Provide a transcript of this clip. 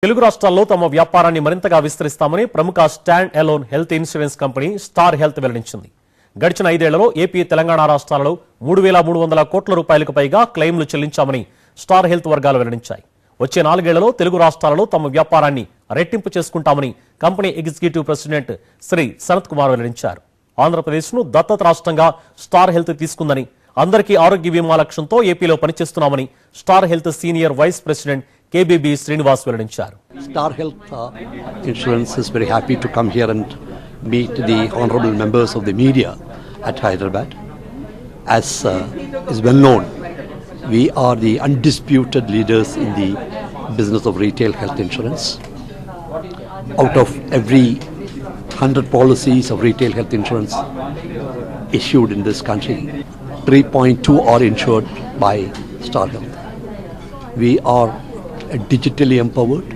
తెలుగు రాష్ట్రాల్లో తమ వ్యాపారాన్ని మరింతగా విస్తరిస్తామని ప్రముఖ stand alone health insurance company star health వెల్లడించింది. గడిచిన 5 ఏళ్లలో ఏపీ, తెలంగాణ రాష్ట్రాలలో 3,300 కోట్ల రూపాయలకు పైగా క్లెయిమ్లు చెల్లించామని స్టార్ హెల్త్ వర్గాలు వెల్లడించాయి. వచ్చే 4 ఏళ్లలో తెలుగు రాష్ట్రాలలో తమ వ్యాపారాన్ని రెట్టింపు చేసుకుంటామని company executive president Shri Sanath Kumar వెల్లడించారు. ఆంధ్రప్రదేశ్ను దత్తత రాష్ట్రంగా స్టార్ హెల్త్ తీసుకుందని, అందరికీ ఆరోగ్య బీమా లక్ష్యంతో ఏపీలో పనిచేస్తున్నామని Star Health senior vice president KBB Srinivas వెల్లడించారు. Star Health Insurance is very happy to come here and meet the honorable members of the media at Hyderabad. As is well known, we are the undisputed leaders in the business of retail health insurance. Out of every 100 policies of retail health insurance issued in this country, 3.2 are insured by Star Health. We are digitally empowered.